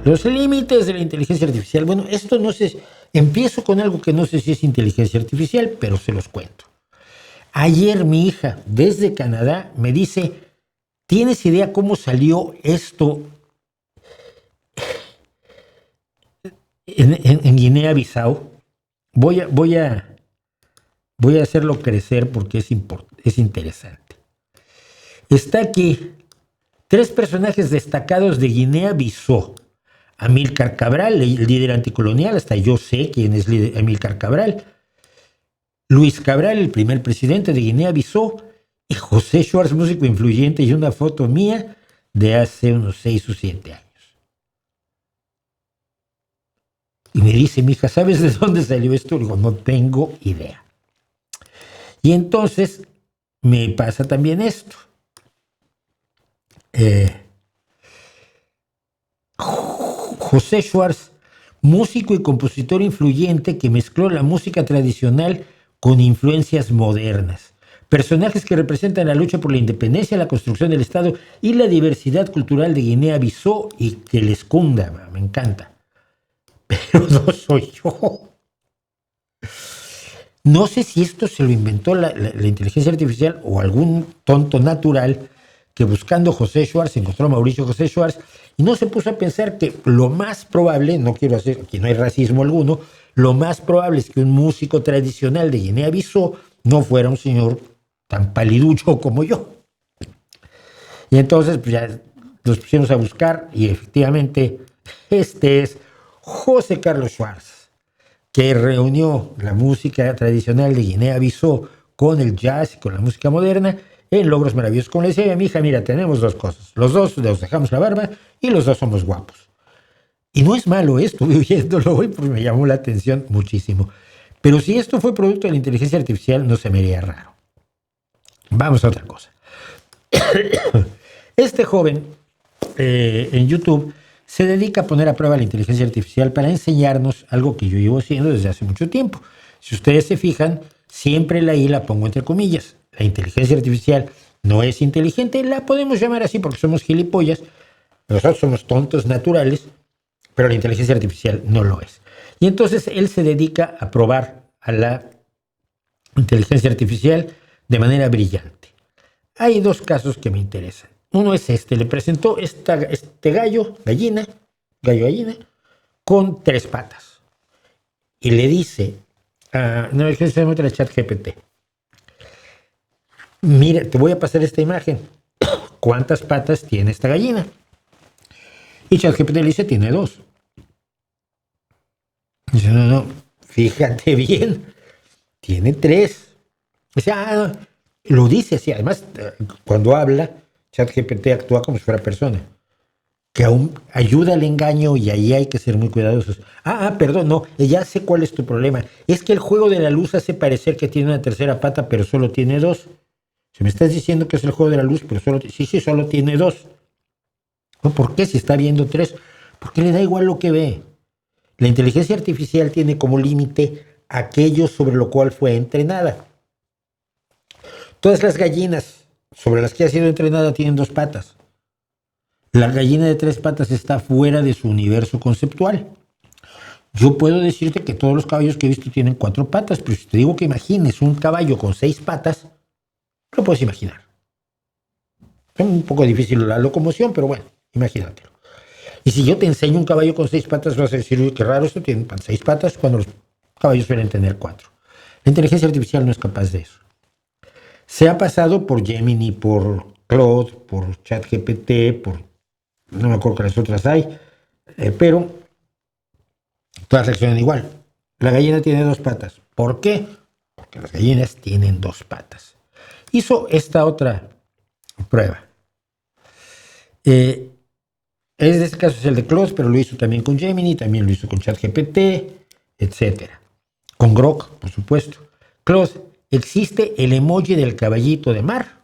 Los límites de la inteligencia artificial. Bueno, esto no sé. Empiezo con algo que no sé si es inteligencia artificial, pero se los cuento. Ayer mi hija, desde Canadá, me dice: ¿tienes idea cómo salió esto en Guinea-Bissau? Voy a hacerlo crecer porque es interesante. Está aquí 3 personajes destacados de Guinea-Bissau. Amílcar Cabral, el líder anticolonial, hasta yo sé quién es Amílcar Cabral. Luis Cabral, el primer presidente de Guinea-Bissau. Y José Schwartz, músico influyente, y una foto mía de hace unos 6 o 7 años. Y me dice mi hija: ¿sabes de dónde salió esto? Le digo: no tengo idea. Y entonces me pasa también esto. José Schwartz, músico y compositor influyente que mezcló la música tradicional con influencias modernas. Personajes que representan la lucha por la independencia, la construcción del Estado y la diversidad cultural de Guinea-Bissau, y que les cunda, me encanta. Pero no soy yo. No sé si esto se lo inventó la inteligencia artificial o algún tonto natural que, buscando José Schwartz, encontró a Mauricio José Schwartz y no se puso a pensar que lo más probable, no quiero hacer, aquí no hay racismo alguno, lo más probable es que un músico tradicional de Guinea-Bissau no fuera un señor tan paliducho como yo. Y entonces pues ya nos pusimos a buscar y efectivamente este es José Carlos Schwartz, que reunió la música tradicional de Guinea-Bissau con el jazz y con la música moderna en logros maravillosos. Como le decía a mi hija: mira, tenemos 2 cosas. Los 2 nos dejamos la barba y los 2 somos guapos. Y no es malo, estuve oyéndolo hoy porque me llamó la atención muchísimo. Pero si esto fue producto de la inteligencia artificial, no se me haría raro. Vamos a otra cosa. Este joven en YouTube se dedica a poner a prueba la inteligencia artificial para enseñarnos algo que yo llevo haciendo desde hace mucho tiempo. Si ustedes se fijan, siempre la I la pongo entre comillas. La inteligencia artificial no es inteligente, la podemos llamar así porque somos gilipollas. Nosotros somos tontos naturales, pero la inteligencia artificial no lo es. Y entonces él se dedica a probar a la inteligencia artificial de manera brillante. Hay 2 casos que me interesan. Uno es este: le presentó este gallina, con 3 patas. Y le dice, no, es que se muestra el ChatGPT: mira, te voy a pasar esta imagen. ¿Cuántas patas tiene esta gallina? Y ChatGPT le dice: tiene 2. Dice: no, fíjate bien, tiene 3. Dice: no. Lo dice así. Además, cuando habla, ChatGPT actúa como si fuera persona, que aún ayuda al engaño, y ahí hay que ser muy cuidadosos. Perdón, no, ya sé cuál es tu problema. Es que el juego de la luz hace parecer que tiene una tercera pata, pero solo tiene 2. Si me estás diciendo que es el juego de la luz, pero solo tiene 2. ¿No? ¿Por qué si está viendo 3? Porque le da igual lo que ve. La inteligencia artificial tiene como límite aquello sobre lo cual fue entrenada. Todas las gallinas sobre las que ha sido entrenada tienen 2 patas. La gallina de 3 patas está fuera de su universo conceptual. Yo puedo decirte que todos los caballos que he visto tienen 4 patas, pero si te digo que imagines un caballo con 6 patas, lo puedes imaginar. Es un poco difícil la locomoción, pero bueno, imagínatelo. Y si yo te enseño un caballo con 6 patas, vas a decir: uy, qué raro, esto tiene 6 patas cuando los caballos suelen tener 4. La inteligencia artificial no es capaz de eso. Se ha pasado por Gemini, por Claude, por ChatGPT, no me acuerdo cuáles otras hay, pero todas reaccionan igual. La gallina tiene 2 patas. ¿Por qué? Porque las gallinas tienen 2 patas. Hizo esta otra prueba. Este caso es el de Claude, pero lo hizo también con Gemini, también lo hizo con ChatGPT, etc. Con Grok, por supuesto. Claude: existe el emoji del caballito de mar.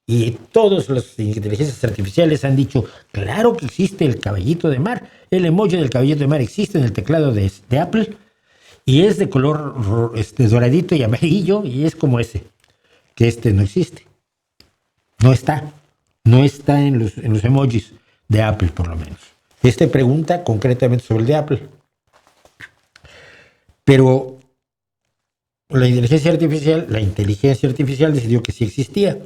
Y todas las inteligencias artificiales han dicho: claro que existe el caballito de mar. El emoji del caballito de mar existe en el teclado de Apple y es de color doradito y amarillo, y es como ese, que no existe. No está en los emojis de Apple, por lo menos. Pregunta concretamente sobre el de Apple. Pero la inteligencia artificial decidió que sí existía,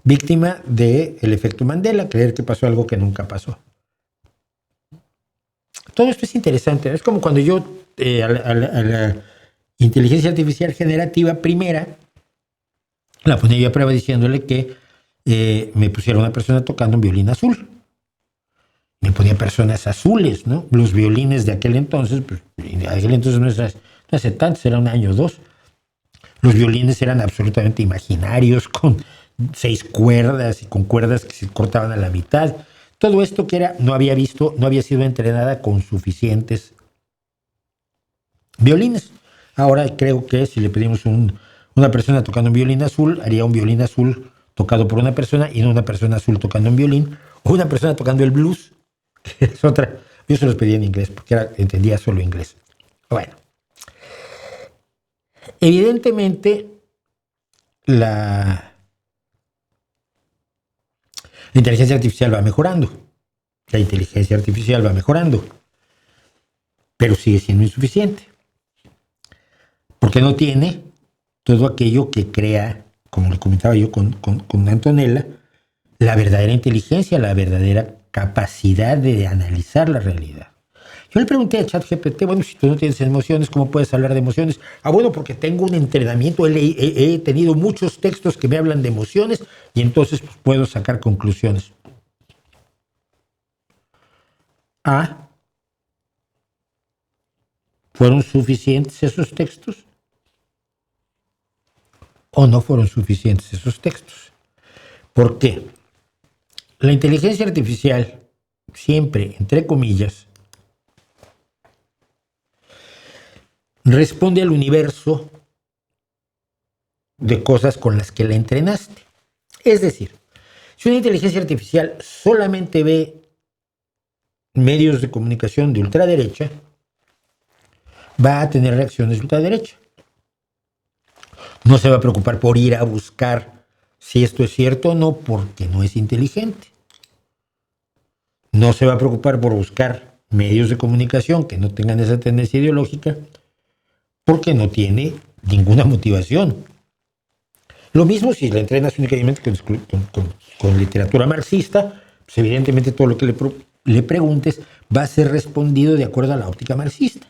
víctima del efecto Mandela, creer que pasó algo que nunca pasó. Todo esto es interesante. Es como cuando yo a la inteligencia artificial generativa primera la ponía yo a prueba diciéndole que me pusiera una persona tocando un violín azul. Me ponía personas azules, ¿no? Los violines de aquel entonces, pues, de aquel entonces no hace tanto, era un año o dos. Los violines eran absolutamente imaginarios, con 6 cuerdas y con cuerdas que se cortaban a la mitad. Todo esto que no había sido entrenada con suficientes violines. Ahora creo que si le pedimos una persona tocando un violín azul, haría un violín azul tocado por una persona y no una persona azul tocando un violín, o una persona tocando el blues, que es otra. Yo se los pedí en inglés porque entendía solo inglés. Bueno, evidentemente la inteligencia artificial va mejorando. La inteligencia artificial va mejorando, pero sigue siendo insuficiente. Porque no tiene todo aquello que crea, como le comentaba yo con Antonella, la verdadera inteligencia, la verdadera capacidad de analizar la realidad. Yo le pregunté a ChatGPT, bueno, si tú no tienes emociones, ¿cómo puedes hablar de emociones? Bueno, porque tengo un entrenamiento, he tenido muchos textos que me hablan de emociones y entonces pues, puedo sacar conclusiones. ¿Fueron suficientes esos textos? ¿O no fueron suficientes esos textos? ¿Por qué? La inteligencia artificial, siempre, entre comillas, responde al universo de cosas con las que la entrenaste. Es decir, si una inteligencia artificial solamente ve medios de comunicación de ultraderecha, va a tener reacciones de ultraderecha. No se va a preocupar por ir a buscar si esto es cierto o no, porque no es inteligente. No se va a preocupar por buscar medios de comunicación que no tengan esa tendencia ideológica, porque no tiene ninguna motivación. Lo mismo si la entrenas únicamente con literatura marxista, pues evidentemente todo lo que le preguntes va a ser respondido de acuerdo a la óptica marxista.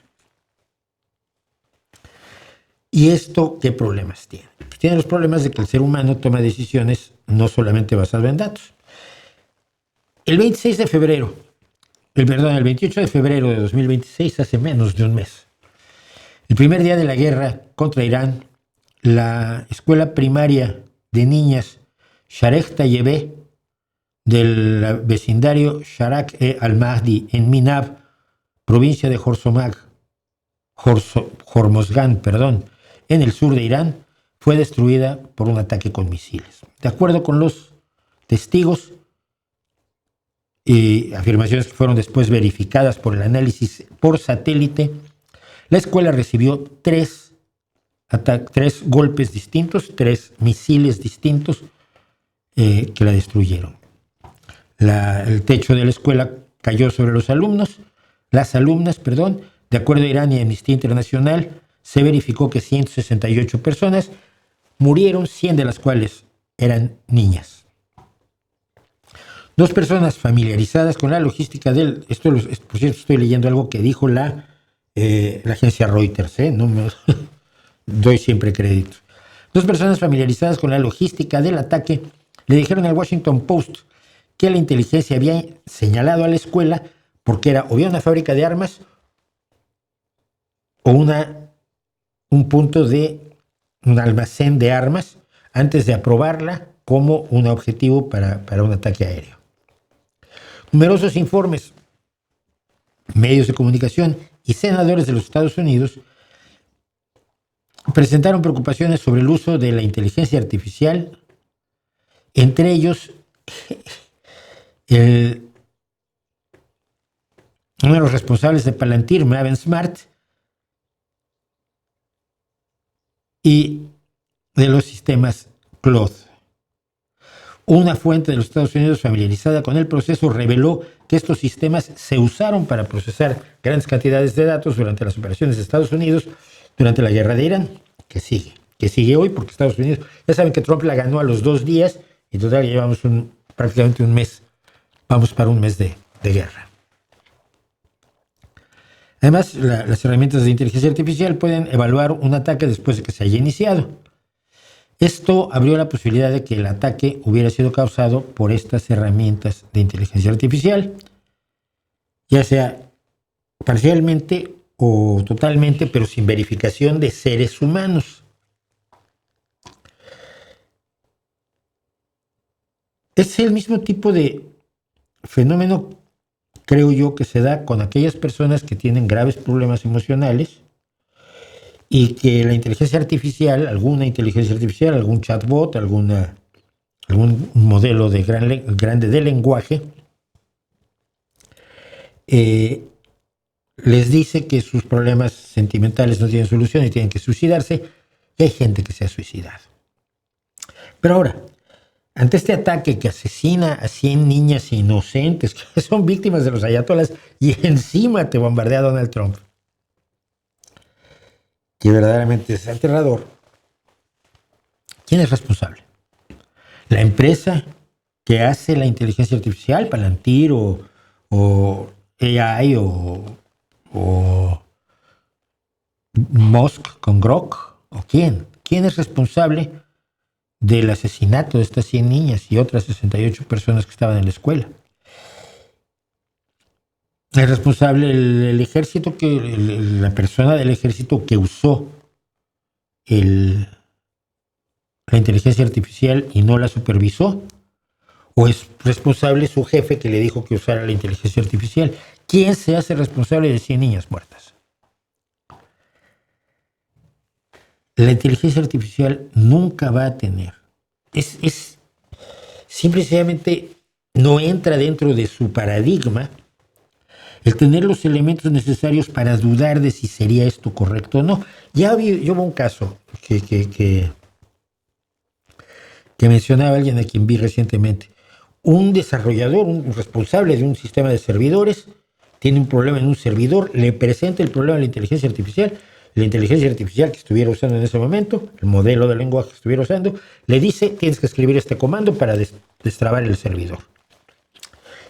¿Y esto qué problemas tiene? Pues tiene los problemas de que el ser humano toma decisiones no solamente basadas en datos. El 28 de febrero de 2026, hace menos de un mes, el primer día de la guerra contra Irán, la escuela primaria de niñas Sharek Tayyebe del vecindario Sharak al-Mahdi en Minab, provincia de Hormozgan, en el sur de Irán, fue destruida por un ataque con misiles. De acuerdo con los testigos y afirmaciones que fueron después verificadas por el análisis por satélite, la escuela recibió 3 golpes distintos, 3 misiles distintos que la destruyeron. El techo de la escuela cayó sobre las alumnas, de acuerdo a Irán y Amnistía Internacional, se verificó que 168 personas murieron, 100 de las cuales eran niñas. 2 personas familiarizadas con la logística por cierto, estoy leyendo algo que dijo la agencia Reuters, no me doy siempre crédito. 2 personas familiarizadas con la logística del ataque le dijeron al Washington Post que la inteligencia había señalado a la escuela porque era o bien una fábrica de armas o un punto un almacén de armas antes de aprobarla como un objetivo para un ataque aéreo. Numerosos informes, medios de comunicación y senadores de los Estados Unidos presentaron preocupaciones sobre el uso de la inteligencia artificial, entre ellos uno de los responsables de Palantir, Maven Smart, y de los sistemas Claude. Una fuente de los Estados Unidos familiarizada con el proceso reveló que estos sistemas se usaron para procesar grandes cantidades de datos durante las operaciones de Estados Unidos durante la guerra de Irán, que sigue hoy, porque Estados Unidos, ya saben que Trump la ganó a los 2 días, y total llevamos prácticamente un mes, vamos para un mes de guerra. Además, las herramientas de inteligencia artificial pueden evaluar un ataque después de que se haya iniciado. Esto abrió la posibilidad de que el ataque hubiera sido causado por estas herramientas de inteligencia artificial, ya sea parcialmente o totalmente, pero sin verificación de seres humanos. Es el mismo tipo de fenómeno, creo yo, que se da con aquellas personas que tienen graves problemas emocionales y que la inteligencia artificial, alguna inteligencia artificial, algún chatbot, algún modelo grande de lenguaje, les dice que sus problemas sentimentales no tienen solución y tienen que suicidarse, y hay gente que se ha suicidado. Pero ahora, ante este ataque que asesina a 100 niñas inocentes que son víctimas de los ayatolas y encima te bombardea Donald Trump, que verdaderamente es aterrador, ¿quién es responsable? ¿La empresa que hace la inteligencia artificial, Palantir o AI o Musk con Grok? ¿O quién? ¿Quién es responsable del asesinato de estas 100 niñas y otras 68 personas que estaban en la escuela? ¿Es responsable el ejército, la persona del ejército que usó la inteligencia artificial y no la supervisó? ¿O es responsable su jefe que le dijo que usara la inteligencia artificial? ¿Quién se hace responsable de 100 niñas muertas? La inteligencia artificial nunca va a tener. Simplemente no entra dentro de su paradigma el tener los elementos necesarios para dudar de si sería esto correcto o no. Yo vi un caso que mencionaba alguien a quien vi recientemente. Un desarrollador, un responsable de un sistema de servidores, tiene un problema en un servidor, le presenta el problema a la inteligencia artificial que estuviera usando en ese momento, el modelo de lenguaje que estuviera usando, le dice, tienes que escribir este comando para destrabar el servidor.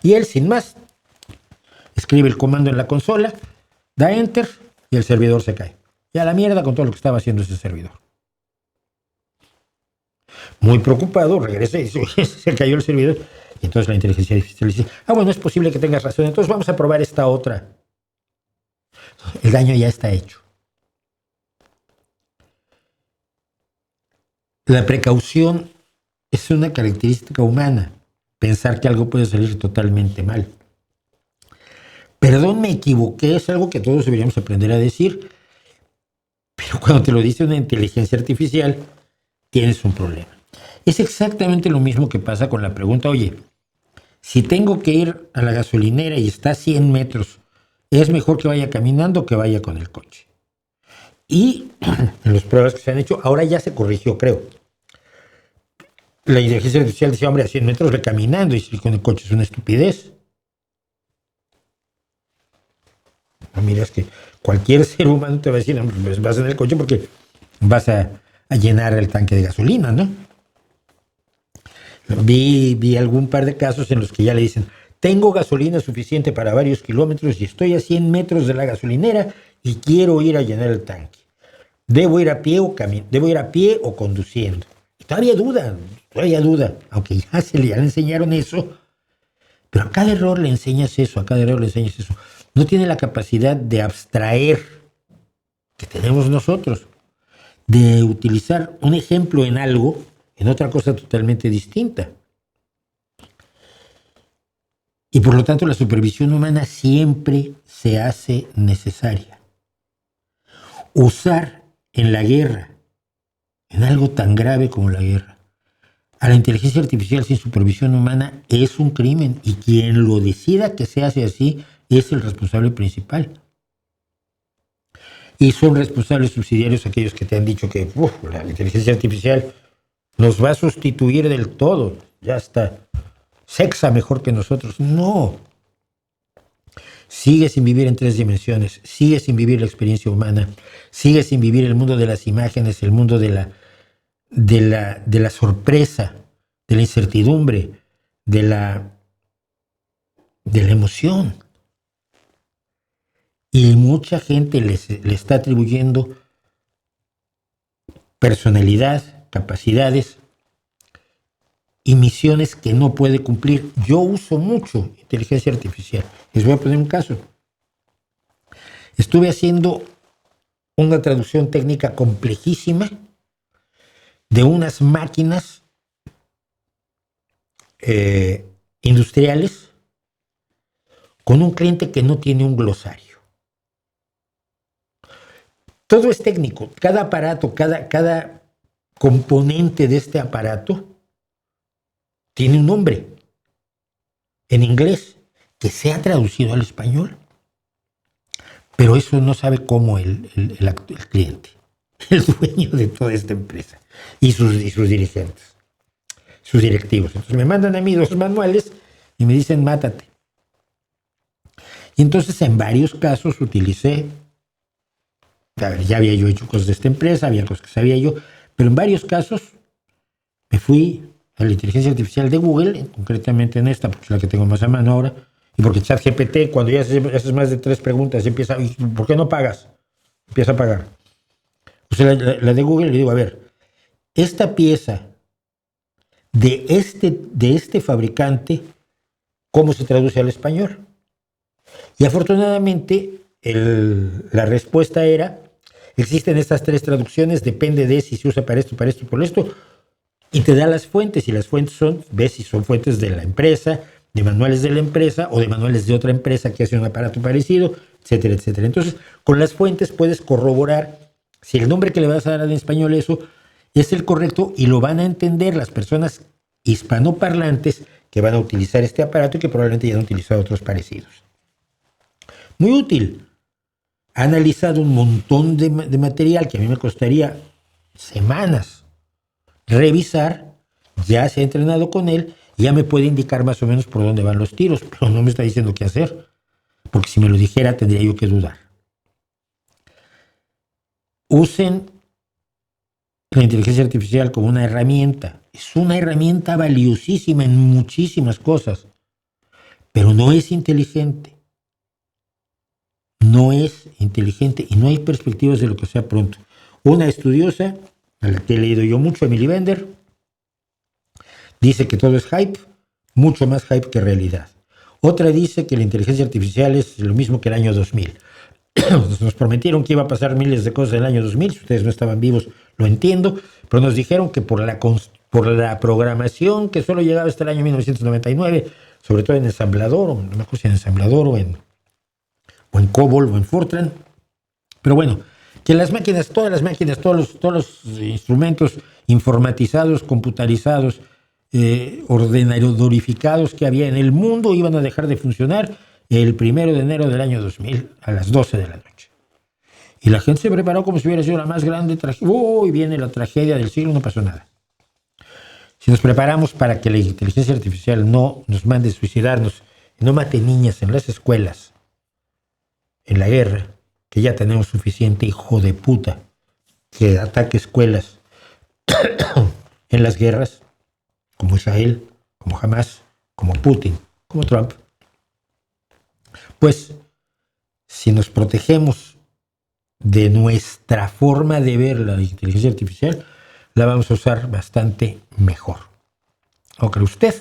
Y él, sin más, escribe el comando en la consola, da enter y el servidor se cae. Y a la mierda con todo lo que estaba haciendo ese servidor. Muy preocupado, regresa y dice, se cayó el servidor. Y entonces la inteligencia artificial dice, bueno, es posible que tengas razón, entonces vamos a probar esta otra. El daño ya está hecho. La precaución es una característica humana, pensar que algo puede salir totalmente mal. Perdón, me equivoqué, es algo que todos deberíamos aprender a decir, pero cuando te lo dice una inteligencia artificial, tienes un problema. Es exactamente lo mismo que pasa con la pregunta, oye, si tengo que ir a la gasolinera y está a 100 metros, ¿es mejor que vaya caminando o que vaya con el coche? Y en las pruebas que se han hecho, ahora ya se corrigió, creo. La inteligencia artificial decía, hombre, a 100 metros ve caminando, y si con el coche es una estupidez. No, mira, es que cualquier ser humano te va a decir, hombre, pues vas en el coche porque vas a llenar el tanque de gasolina, ¿no? Vi algún par de casos en los que ya le dicen, tengo gasolina suficiente para varios kilómetros y estoy a 100 metros de la gasolinera y quiero ir a llenar el tanque. ¿Debo ir a pie o conduciendo? Y todavía duda, aunque ya le enseñaron eso, pero a cada error le enseñas eso. No tiene la capacidad de abstraer que tenemos nosotros, de utilizar un ejemplo en algo, en otra cosa totalmente distinta. Y por lo tanto la supervisión humana siempre se hace necesaria. Usar en la guerra, en algo tan grave como la guerra, a la inteligencia artificial sin supervisión humana es un crimen, y quien lo decida que se hace así es el responsable principal. Y son responsables subsidiarios aquellos que te han dicho que la inteligencia artificial nos va a sustituir del todo. ya está, sexa mejor que nosotros. No. Sigue sin vivir en 3 dimensiones, sigue sin vivir la experiencia humana, sigue sin vivir el mundo de las imágenes, el mundo de la sorpresa, de la incertidumbre, de la emoción. Y mucha gente le está atribuyendo personalidad, capacidades y misiones que no puede cumplir. Yo uso mucho inteligencia artificial. Les voy a poner un caso. Estuve haciendo una traducción técnica complejísima de unas máquinas industriales con un cliente que no tiene un glosario. Todo es técnico. Cada aparato, cada componente de este aparato tiene un nombre en inglés que se ha traducido al español. Pero eso no sabe cómo el cliente, el dueño de toda esta empresa y sus dirigentes, sus directivos. Entonces me mandan a mí 2 manuales y me dicen mátate. Y entonces en varios casos utilicé, a ver, ya había yo hecho cosas de esta empresa, había cosas que sabía yo, pero en varios casos me fui a la inteligencia artificial de Google, concretamente en esta, porque es la que tengo más a mano ahora, y porque ChatGPT, cuando ya haces más de 3 preguntas, empieza, ¿por qué no pagas? Empieza a pagar. O sea, la de Google, le digo, a ver, esta pieza de este fabricante, ¿cómo se traduce al español? Y afortunadamente, la respuesta era, existen estas 3 traducciones, depende de si se usa para esto, por esto, y te da las fuentes, y las fuentes ves si son fuentes de la empresa, de manuales de la empresa o de manuales de otra empresa que hace un aparato parecido, etcétera, etcétera. Entonces, con las fuentes puedes corroborar si el nombre que le vas a dar en español eso es el correcto y lo van a entender las personas hispanoparlantes que van a utilizar este aparato y que probablemente ya han utilizado otros parecidos. Muy útil. Ha analizado un montón de material que a mí me costaría semanas revisar, ya se ha entrenado con él, ya me puede indicar más o menos por dónde van los tiros, pero no me está diciendo qué hacer, porque si me lo dijera tendría yo que dudar. Usen la inteligencia artificial como una herramienta. Es una herramienta valiosísima en muchísimas cosas, pero no es inteligente. No es inteligente y no hay perspectivas de lo que sea pronto. Una estudiosa, a la que he leído yo mucho, Emily Bender, dice que todo es hype, mucho más hype que realidad. Otra dice que la inteligencia artificial es lo mismo que el año 2000. Nos prometieron que iba a pasar miles de cosas en el año 2000, si ustedes no estaban vivos lo entiendo, pero nos dijeron que por la programación que solo llegaba hasta el año 1999, sobre todo en ensamblador, o no me acuerdo si en ensamblador o en COBOL o en Fortran, pero bueno, que las máquinas, todos los instrumentos informatizados, computarizados, ordenadorificados que había en el mundo iban a dejar de funcionar el 1 de enero del año 2000 a las 12 de la noche. Y la gente se preparó como si hubiera sido la más grande tragedia. ¡Uy! Viene la tragedia del siglo, no pasó nada. Si nos preparamos para que la inteligencia artificial no nos mande suicidarnos, no mate niñas en las escuelas, en la guerra, que ya tenemos suficiente hijo de puta que ataque escuelas en las guerras, como Israel, como Hamas, como Putin, como Trump, pues si nos protegemos de nuestra forma de ver la inteligencia artificial, la vamos a usar bastante mejor. ¿O cree usted?